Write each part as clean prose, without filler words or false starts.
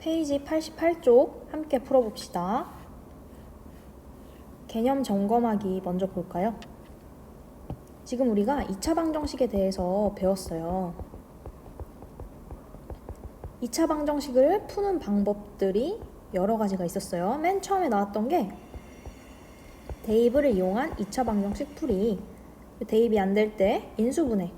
페이지 88쪽 함께 풀어봅시다. 개념 점검하기 먼저 볼까요? 지금 우리가 2차 방정식에 대해서 배웠어요. 2차 방정식을 푸는 방법들이 여러 가지가 있었어요. 맨 처음에 나왔던 게 대입을 이용한 2차 방정식 풀이. 대입이 안 될 때 인수분해.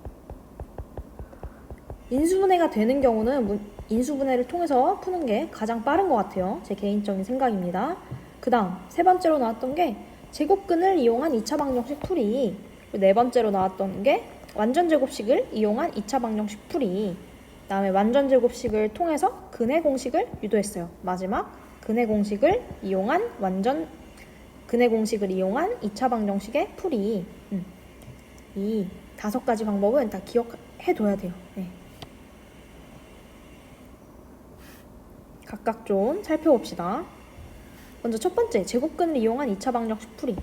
인수분해가 되는 경우는 인수분해를 통해서 푸는 게 가장 빠른 것 같아요. 제 개인적인 생각입니다. 그 다음 세 번째로 나왔던 게 제곱근을 이용한 2차 방정식 풀이. 네 번째로 나왔던 게 완전제곱식을 이용한 2차 방정식 풀이. 그 다음에 완전제곱식을 통해서 근의 공식을 유도했어요. 마지막 근의 공식을 이용한 2차 방정식의 풀이. 이 5가지 방법은 다 기억해둬야 돼요. 네. 각각 좀 살펴봅시다. 먼저 첫 번째, 제곱근을 이용한 2차 방정식 풀이.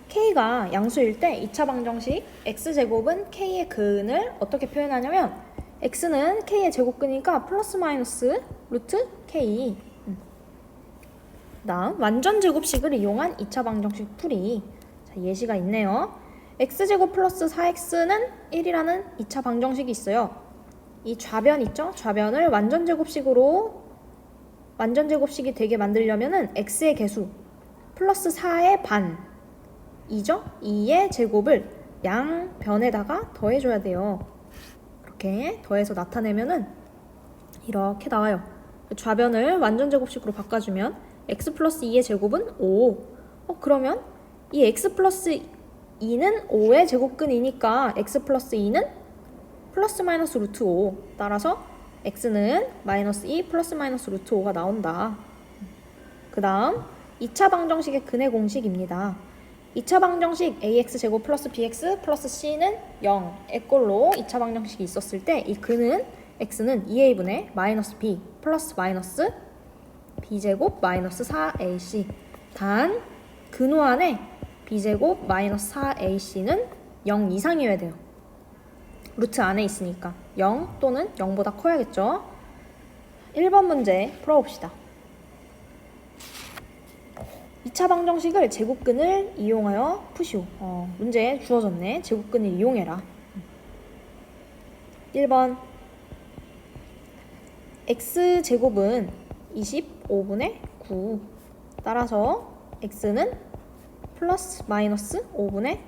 K가 양수일 때 2차 방정식 X제곱은 K의 근을 어떻게 표현하냐면 X는 K의 제곱근이니까 플러스 마이너스 루트 K. 그 다음 완전제곱식을 이용한 2차 방정식 풀이. 자, 예시가 있네요. X제곱 플러스 4X는 1이라는 2차 방정식이 있어요. 이 좌변 있죠? 좌변을 완전제곱식이 되게 만들려면은 X의 개수 플러스 4의 반 2죠? 2의 제곱을 양변에다가 더해줘야 돼요. 이렇게 더해서 나타내면은 이렇게 나와요. 좌변을 완전제곱식으로 바꿔주면 X 플러스 2의 제곱은 5. 그러면 이 X 플러스 2는 5의 제곱근이니까 X 플러스 2는 플러스 마이너스 루트 5. 따라서 X는 마이너스 2 플러스 마이너스 루트 5가 나온다. 그 다음 2차 방정식의 근의 공식입니다. 2차 방정식 AX제곱 플러스 BX 플러스 C는 0의 꼴로 2차 방정식이 있었을 때 이 근은 X는 2A분의 마이너스 B 플러스 마이너스 B제곱 마이너스 4AC. 단 근호 안에 B제곱 마이너스 4AC는 0 이상이어야 돼요. 루트 안에 있으니까 0 또는 0보다 커야겠죠. 1번 문제 풀어봅시다. 2차 방정식을 제곱근을 이용하여 푸시오. 문제 주어졌네. 제곱근을 이용해라. 1번 X제곱은 25분의 9. 따라서 X는 플러스 마이너스 5분의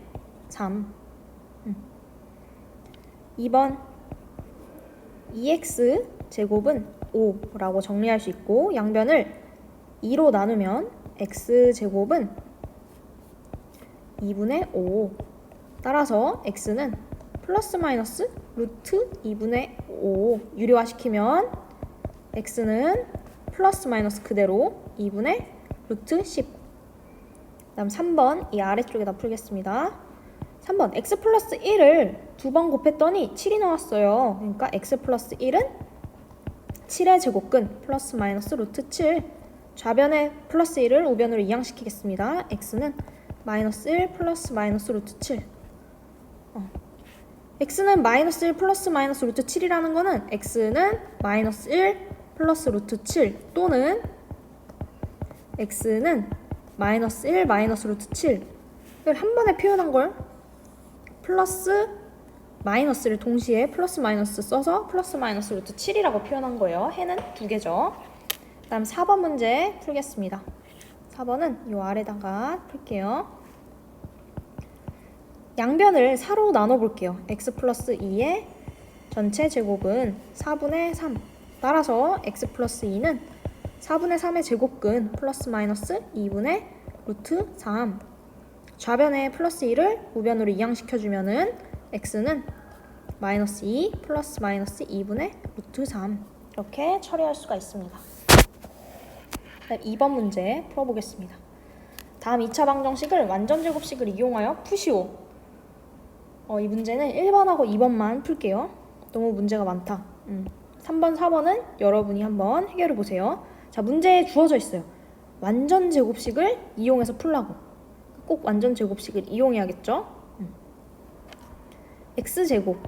3. 2번 2X제곱은 5라고 정리할 수 있고 양변을 2로 나누면 X제곱은 2분의 5. 따라서 X는 플러스 마이너스 루트 2분의 5. 유리화시키면 X는 플러스 마이너스 그대로 2분의 루트 10. 다음 3번 이 아래쪽에다 풀겠습니다. 3번 x 플러스 1을 2번 곱했더니 7이 나왔어요. 그러니까 x 플러스 1은 7의 제곱근 플러스 마이너스 루트 7. 좌변에 플러스 1을 우변으로 이항시키겠습니다. x는 마이너스 1 플러스 마이너스 루트 7. x는 마이너스 1 플러스 마이너스 루트 7이라는 거는 x는 마이너스 1 플러스 루트 7 또는 x는 마이너스 1 마이너스 루트 7을 한 번에 표현한 걸 플러스 마이너스를 동시에 플러스 마이너스 써서 플러스 마이너스 루트 7이라고 표현한 거예요. 해는 2개죠. 그 다음 4번 문제 풀겠습니다. 4번은 이 아래다가 풀게요. 양변을 4로 나눠볼게요. x 플러스 2의 전체 제곱은 4분의 3. 따라서 x 플러스 2는 4분의 3의 제곱근 플러스 마이너스 2분의 루트 3. 좌변에 플러스 2를 우변으로 이항시켜주면은 x는 마이너스 2 플러스 마이너스 2분의 루트 3. 이렇게 처리할 수가 있습니다. 2번 문제 풀어보겠습니다. 다음 2차 방정식을 완전제곱식을 이용하여 푸시오. 이 문제는 1번하고 2번만 풀게요. 너무 문제가 많다. 3번, 4번은 여러분이 한번 해결해 보세요. 자, 문제에 주어져 있어요. 완전제곱식을 이용해서 풀라고. 꼭 완전제곱식을 이용해야겠죠? x제곱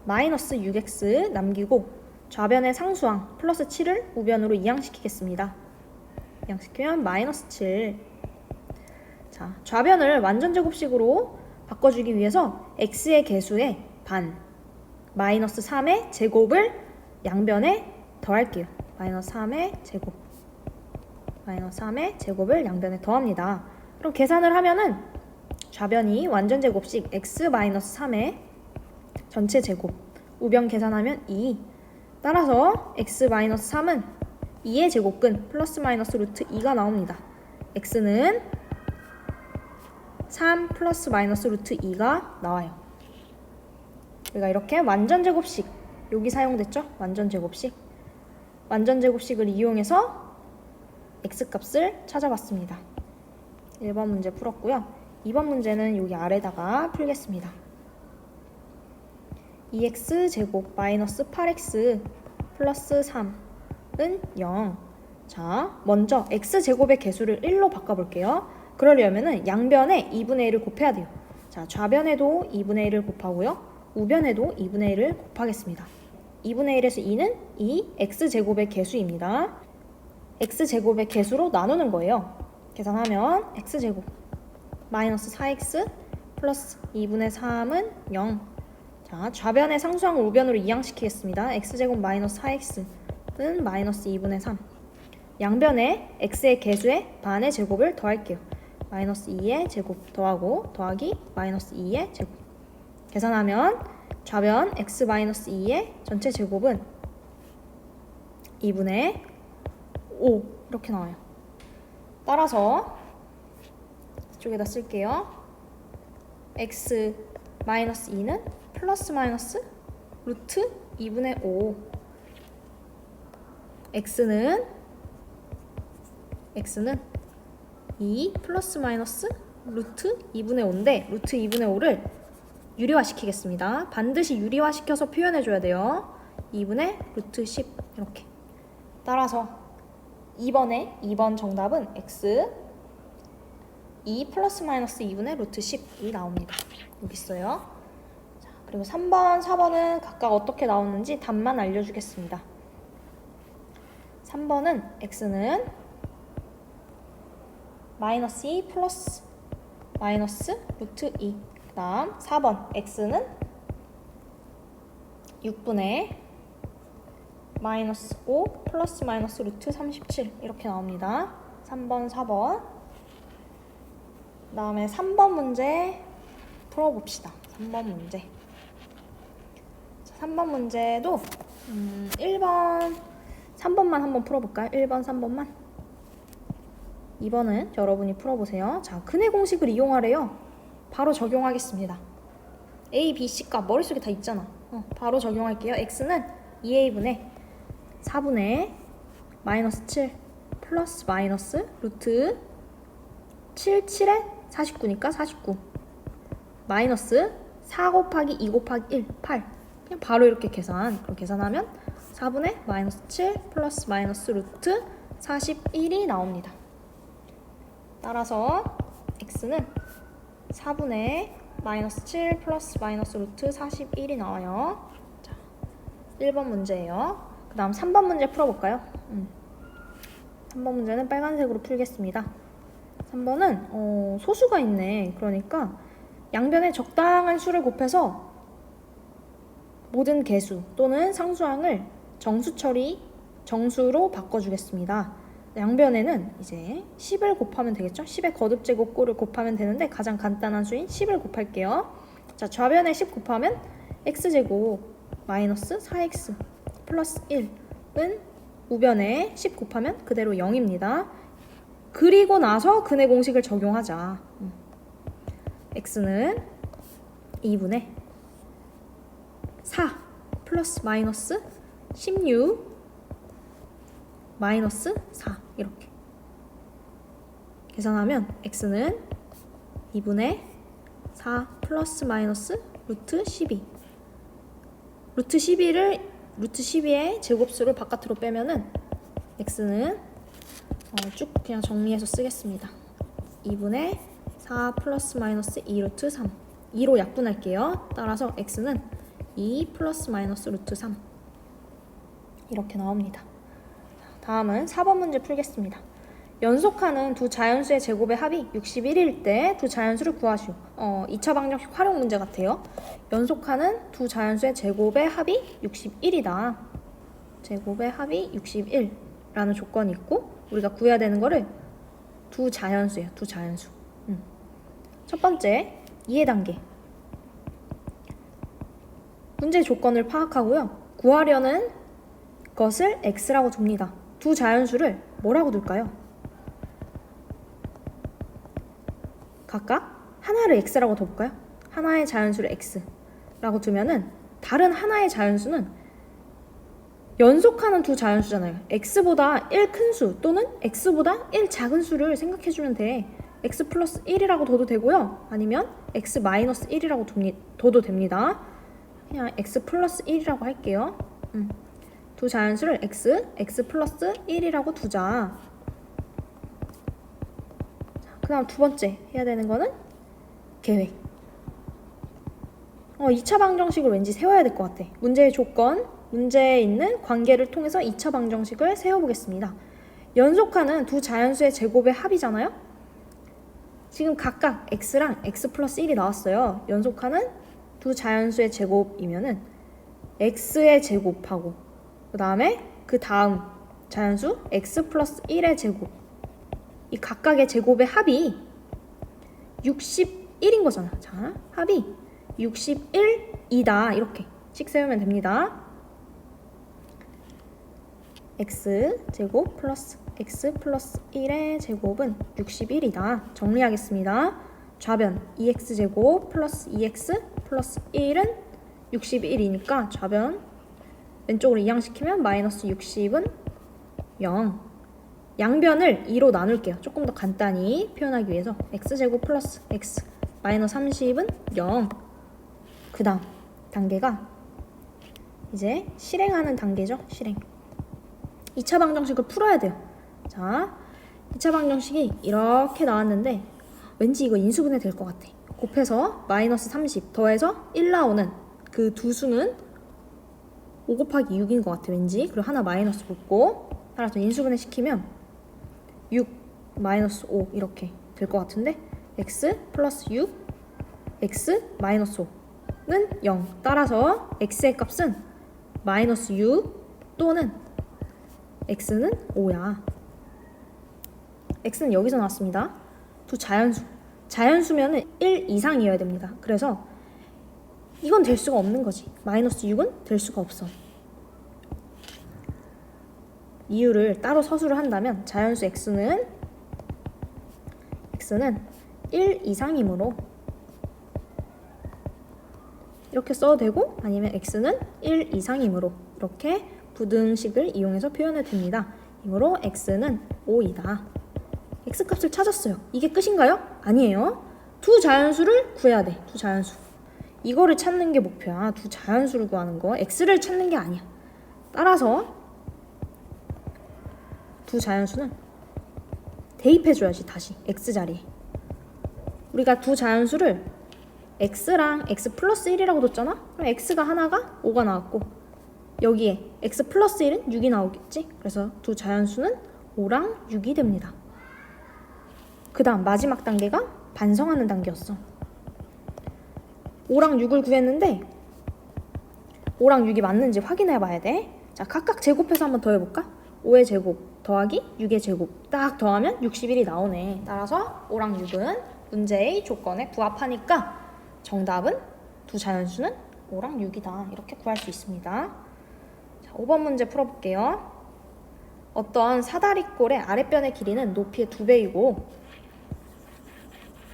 마이너스 6x 남기고 좌변의 상수항 플러스 7을 우변으로 이항시키겠습니다. 이항시키면 마이너스 7. 자, 좌변을 완전제곱식으로 바꿔주기 위해서 x의 개수의 반 마이너스 3의 제곱을 양변에 더할게요. 마이너스 3의 제곱 마이너스 3의 제곱을 양변에 더합니다. 그럼 계산을 하면은 좌변이 완전제곱식 x 마이너스 3의 전체 제곱 우변 계산하면 2. 따라서 x 마이너스 3은 2의 제곱근 플러스 마이너스 루트 2가 나옵니다. x는 3 플러스 마이너스 루트 2가 나와요. 우리가 이렇게 완전제곱식 여기 사용됐죠? 완전제곱식 완전제곱식을 이용해서 x값을 찾아봤습니다. 1번 문제 풀었고요. 2번 문제는 여기 아래다가 풀겠습니다. 2x제곱 마이너스 8x 플러스 3은 0. 자, 먼저 x제곱의 개수를 1로 바꿔볼게요. 그러려면 양변에 2분의 1을 곱해야 돼요. 자, 좌변에도 2분의 1을 곱하고요. 우변에도 2분의 1을 곱하겠습니다. 2분의 1에서 2는 2 x제곱의 개수입니다. x제곱의 개수로 나누는 거예요. 계산하면 x제곱 마이너스 4x 플러스 2분의 3은 0. 자, 좌변의 상수항을 우변으로 이항시키겠습니다. x제곱 마이너스 4x는 마이너스 2분의 3. 양변에 x의 개수의 반의 제곱을 더할게요. 마이너스 2의 제곱 더하고 더하기 마이너스 2의 제곱. 계산하면 좌변 x 마이너스 2의 전체 제곱은 2분의 5 이렇게 나와요. 따라서 이쪽에다 쓸게요. x 마이너스 2는 플러스 마이너스 루트 2분의 5. x는 2 플러스 마이너스 루트 2분의 5인데 루트 2분의 5를 유리화시키겠습니다. 반드시 유리화시켜서 표현해줘야 돼요. 2분의 루트 10 이렇게. 따라서 2번 정답은 x 2 플러스 마이너스 2분의 루트 10이 나옵니다. 여기 있어요. 자, 그리고 3번, 4번은 각각 어떻게 나오는지 답만 알려주겠습니다. 3번은 x는 마이너스 2 플러스 마이너스 루트 2. 그 다음 4번 x는 6분의 마이너스 5 플러스 마이너스 루트 37 이렇게 나옵니다. 3번, 4번. 그 다음에 3번 문제 풀어봅시다. 3번 문제. 자, 3번 문제도 1번, 3번만 한번 풀어볼까요? 1번, 3번만. 2번은 여러분이 풀어보세요. 자, 근해 공식을 이용하래요. 바로 적용하겠습니다. A, B, C 값 머릿속에 다 있잖아. 바로 적용할게요. x는 2a분의 4분의 마이너스 7 플러스 마이너스 루트 7, 7에 49니까 49 마이너스 4 곱하기 2 곱하기 1, 8. 그냥 바로 이렇게 그럼 계산하면 4분의 마이너스 7 플러스 마이너스 루트 41이 나옵니다. 따라서 x는 4분의 마이너스 7 플러스 마이너스 루트 41이 나와요. 자, 1번 문제예요. 그 다음 3번 문제 풀어볼까요? 3번 문제는 빨간색으로 풀겠습니다. 3번은 소수가 있네. 그러니까 양변에 적당한 수를 곱해서 모든 개수 또는 상수항을 정수로 바꿔주겠습니다. 양변에는 이제 10을 곱하면 되겠죠? 10의 거듭제곱 꼴을 곱하면 되는데 가장 간단한 수인 10을 곱할게요. 자, 좌변에 10 곱하면 x제곱 마이너스 4x 플러스 1은 우변에 10 곱하면 그대로 0입니다. 그리고 나서 근해 공식을 적용하자. x는 2분의 4 플러스 마이너스 16 마이너스 4 이렇게 계산하면 x는 2분의 4 플러스 마이너스 루트 12 루트 12의 제곱수를 바깥으로 빼면은 x는 쭉 그냥 정리해서 쓰겠습니다. 2분의 4 플러스 마이너스 2 루트 3 2로 약분할게요. 따라서 x는 2 플러스 마이너스 루트 3 이렇게 나옵니다. 다음은 4번 문제 풀겠습니다. 연속하는 두 자연수의 제곱의 합이 61일 때 두 자연수를 구하시오. 2차 방정식 활용 문제 같아요. 연속하는 두 자연수의 제곱의 합이 61이다. 제곱의 합이 61라는 조건이 있고 우리가 구해야 되는 거를 두 자연수예요. 두 자연수. 첫 번째, 이해 단계. 문제 조건을 파악하고요. 구하려는 것을 x라고 둡니다. 두 자연수를 뭐라고 둘까요? 각각 하나를 x라고 둬볼까요? 하나의 자연수를 x라고 두면은 다른 하나의 자연수는 연속하는 두 자연수잖아요. x보다 1 큰 수 또는 x보다 1 작은 수를 생각해주면 돼. x 플러스 1이라고 둬도 되고요. 아니면 x 마이너스 1이라고 둬도 됩니다. 그냥 x 플러스 1이라고 할게요. 두 자연수를 x 플러스 1이라고 두자. 그 다음 두 번째 해야 되는 거는 계획. 2차 방정식을 왠지 세워야 될 것 같아. 문제의 조건, 문제에 있는 관계를 통해서 2차 방정식을 세워보겠습니다. 연속하는 두 자연수의 제곱의 합이잖아요. 지금 각각 x랑 x 플러스 1이 나왔어요. 연속하는 두 자연수의 제곱이면은 x의 제곱하고 그 다음에 그 다음 자연수 x 플러스 1의 제곱, 이 각각의 제곱의 합이 61인 거잖아. 자, 합이 61이다. 이렇게 씩 세우면 됩니다. x제곱 플러스 x 플러스 1의 제곱은 61이다. 정리하겠습니다. 좌변 2x제곱 플러스 2x 플러스 1은 61이니까 좌변 왼쪽으로 이항시키면 마이너스 60은 0. 양변을 2로 나눌게요. 조금 더 간단히 표현하기 위해서 x제곱 플러스 x 마이너스 30은 0. 그 다음 단계가 이제 실행하는 단계죠. 실행. 2차 방정식을 풀어야 돼요. 자, 2차 방정식이 이렇게 나왔는데 왠지 이거 인수분해 될 것 같아. 곱해서 마이너스 30 더해서 1 나오는 그 두 수는 5 곱하기 6인 것 같아. 왠지. 그리고 하나 마이너스 붙고 따라서 인수분해 시키면 6 마이너스 5 이렇게 될 것 같은데 x 플러스 6 x 마이너스 5는 0. 따라서 x의 값은 마이너스 6 또는 x는 5야. x는 여기서 나왔습니다. 두 자연수. 자연수면은 1 이상이어야 됩니다. 그래서 이건 될 수가 없는 거지. 마이너스 6은 될 수가 없어. 이유를 따로 서술을 한다면 자연수 x는 1 이상이므로 이렇게 써도 되고 아니면 x는 1 이상이므로 이렇게 부등식을 이용해서 표현해도 됩니다. 이므로 x는 5이다. x값을 찾았어요. 이게 끝인가요? 아니에요. 두 자연수를 구해야 돼. 두 자연수. 이거를 찾는 게 목표야. 두 자연수를 구하는 거. x를 찾는 게 아니야. 따라서 두 자연수는 대입해줘야지. 다시 x 자리에. 우리가 두 자연수를 x랑 x 플러스 1이라고 뒀잖아? 그럼 x가 하나가 5가 나왔고 여기에 x 플러스 1은 6이 나오겠지? 그래서 두 자연수는 5랑 6이 됩니다. 그 다음 마지막 단계가 반성하는 단계였어. 5랑 6을 구했는데 5랑 6이 맞는지 확인해 봐야 돼. 자, 각각 제곱해서 한번 더해볼까? 5의 제곱 더하기 6의 제곱 딱 더하면 61이 나오네. 따라서 5랑 6은 문제의 조건에 부합하니까 정답은 두 자연수는 5랑 6이다. 이렇게 구할 수 있습니다. 자, 5번 문제 풀어볼게요. 어떤 사다리꼴의 아랫변의 길이는 높이의 2배이고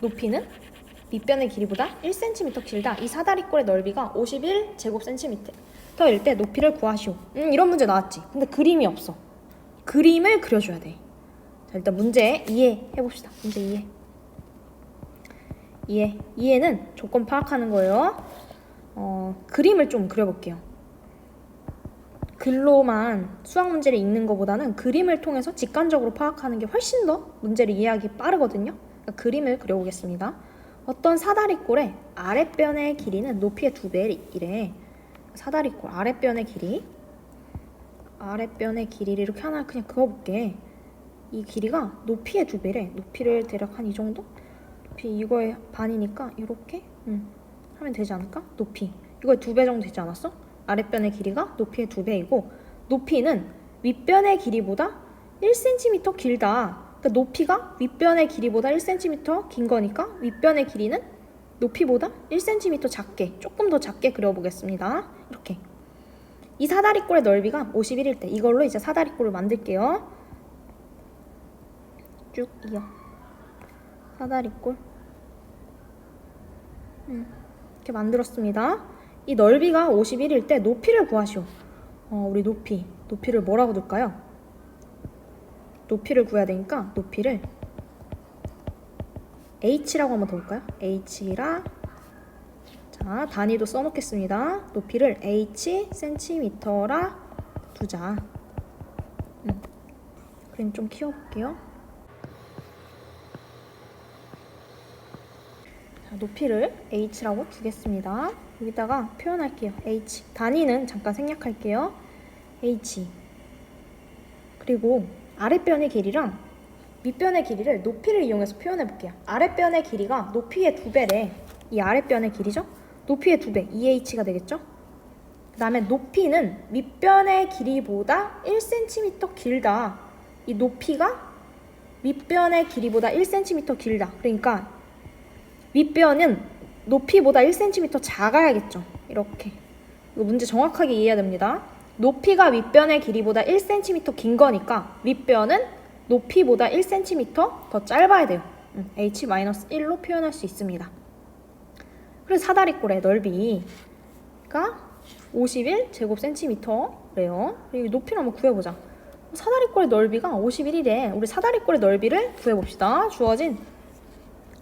높이는 밑변의 길이보다 1cm 길다. 이 사다리꼴의 넓이가 51제곱cm일 때 높이를 구하시오. 이런 문제 나왔지. 근데 그림이 없어. 그림을 그려줘야 돼. 자, 일단 문제 이해해봅시다. 문제 이해는 조건 파악하는 거예요. 그림을 좀 그려볼게요. 글로만 수학 문제를 읽는 것보다는 그림을 통해서 직관적으로 파악하는 게 훨씬 더 문제를 이해하기 빠르거든요. 그러니까 그림을 그려보겠습니다. 어떤 사다리꼴의 아랫변의 길이는 높이의 2배이래. 사다리꼴 아랫변의 길이 아랫변의 길이를 이렇게 하나 그냥 그어볼게. 이 길이가 높이의 2배래. 높이를 대략 한 이 정도? 높이 이거의 반이니까 이렇게 하면 되지 않을까? 높이 이거의 2배 정도 되지 않았어? 아랫변의 길이가 높이의 2배이고 높이는 윗변의 길이보다 1cm 길다. 그러니까 높이가 윗변의 길이보다 1cm 긴 거니까 윗변의 길이는 높이보다 1cm 작게, 조금 더 작게 그려보겠습니다. 이렇게. 이 사다리꼴의 넓이가 51일 때 이걸로 이제 사다리꼴을 만들게요. 쭉 이어. 사다리꼴. 이렇게 만들었습니다. 이 넓이가 51일 때 높이를 구하시오. 우리 높이를 뭐라고 둘까요? 높이를 구해야 되니까 높이를 h라고 한번 더 볼까요? h라. 자, 단위도 써놓겠습니다. 높이를 h cm라 두자. 그림 좀 키워볼게요. 자, 높이를 h라고 두겠습니다. 여기다가 표현할게요. h. 단위는 잠깐 생략할게요. h. 그리고 아랫변의 길이랑 윗변의 길이를 높이를 이용해서 표현해 볼게요. 아랫변의 길이가 높이의 2배래. 이 아랫변의 길이죠? 높이의 2배, 2h가 되겠죠? 그 다음에 높이는 윗변의 길이보다 1cm 길다. 이 높이가 윗변의 길이보다 1cm 길다. 그러니까 윗변은 높이보다 1cm 작아야겠죠? 이렇게. 이거 문제 정확하게 이해해야 됩니다. 높이가 윗변의 길이보다 1cm 긴 거니까 윗변은 높이보다 1cm 더 짧아야 돼요. h-1로 표현할 수 있습니다. 그래서 사다리꼴의 넓이가 51 제곱센티미터래요. 그리고 높이를 한번 구해보자. 사다리꼴의 넓이가 51이래. 우리 사다리꼴의 넓이를 구해봅시다. 주어진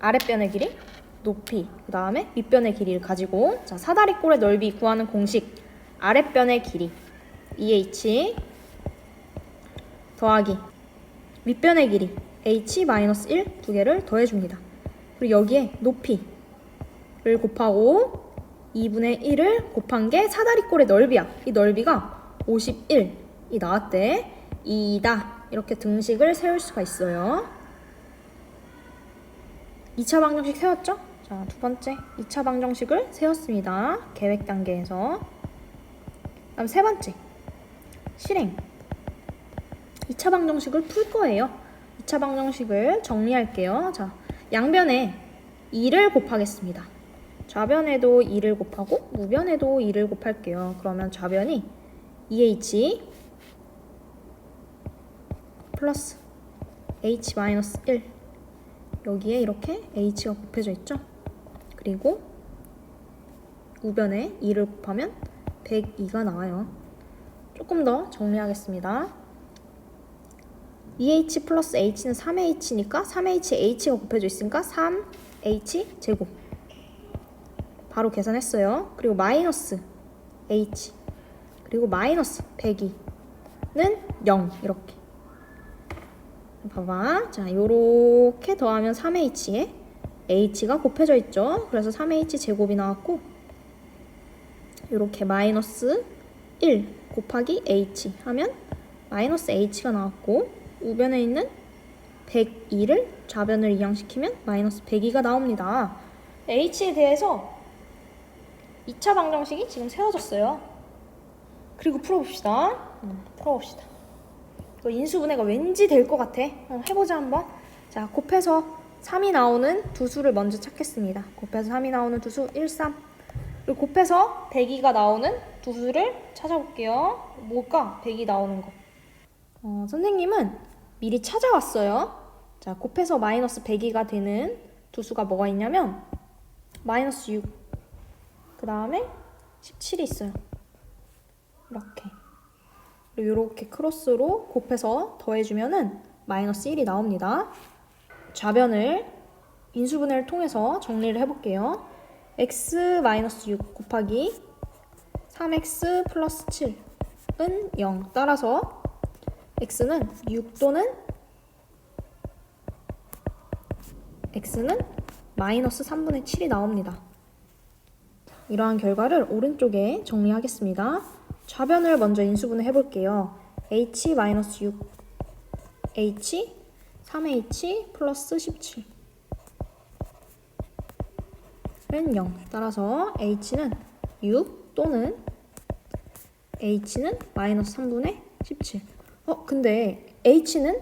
아랫변의 길이, 높이, 그 다음에 윗변의 길이를 가지고 자, 사다리꼴의 넓이 구하는 공식 아랫변의 길이 2h 더하기 윗변의 길이 h-1 두 개를 더해줍니다. 그리고 여기에 높이를 곱하고 2분의 1을 곱한 게 사다리꼴의 넓이야. 이 넓이가 51이 나왔대. 2다. 이렇게 등식을 세울 수가 있어요. 2차 방정식 세웠죠? 자, 두 번째 2차 방정식을 세웠습니다. 계획 단계에서. 다음 세 번째 실행. 2차 방정식을 풀 거예요. 2차 방정식을 정리할게요. 자, 양변에 2를 곱하겠습니다. 좌변에도 2를 곱하고 우변에도 2를 곱할게요. 그러면 좌변이 2h 플러스 h-1 여기에 이렇게 h가 곱해져 있죠. 그리고 우변에 2를 곱하면 102가 나와요. 조금 더 정리하겠습니다. 2h 플러스 h는 3h니까 3h, h가 곱해져 있으니까 3h 제곱. 바로 계산했어요. 그리고 마이너스 h 그리고 마이너스 102는 0 이렇게. 봐봐. 자, 요렇게 더하면 3h에 h가 곱해져 있죠. 그래서 3h 제곱이 나왔고 요렇게 마이너스 1 곱하기 h 하면 마이너스 h가 나왔고 우변에 있는 102를 좌변을 이항시키면 마이너스 102가 나옵니다. h에 대해서 2차 방정식이 지금 세워졌어요. 그리고 풀어봅시다. 풀어봅시다. 이거 인수분해가 왠지 될 것 같아. 해보자 한번. 자, 곱해서 3이 나오는 두 수를 먼저 찾겠습니다. 곱해서 3이 나오는 두 수 1, 3. 그리고 곱해서 102가 나오는 두 수를 찾아볼게요. 뭘까? 102 나오는 거. 선생님은 미리 찾아왔어요. 자, 곱해서 마이너스 102가 되는 두 수가 뭐가 있냐면 마이너스 6, 그 다음에 17이 있어요. 이렇게. 그리고 이렇게 크로스로 곱해서 더해주면은 마이너스 1이 나옵니다. 좌변을 인수분해를 통해서 정리를 해볼게요. x-6 곱하기 3x 플러스 7은 0. 따라서 x는 6 또는 x는 마이너스 3분의 7이 나옵니다. 이러한 결과를 오른쪽에 정리하겠습니다. 좌변을 먼저 인수분해 해볼게요. h-6 h 3h 플러스 17 은 0. 따라서 h는 6 또는 h는 마이너스 3분의 17. 근데 h는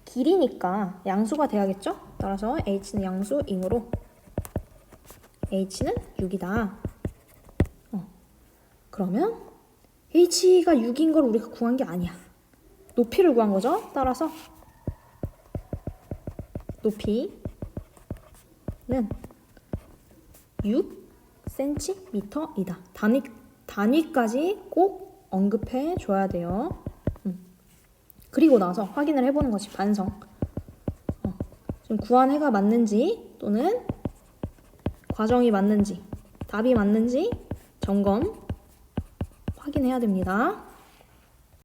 길이니까 양수가 돼야겠죠? 따라서 h는 양수이므로 h는 6이다. 그러면 h가 6인 걸 우리가 구한 게 아니야. 높이를 구한 거죠. 따라서 높이는 6cm이다. 단위까지 꼭 언급해 줘야 돼요. 그리고 나서 확인을 해보는 것이 반성. 지금 구한 해가 맞는지 또는 과정이 맞는지 답이 맞는지 점검 확인해야 됩니다.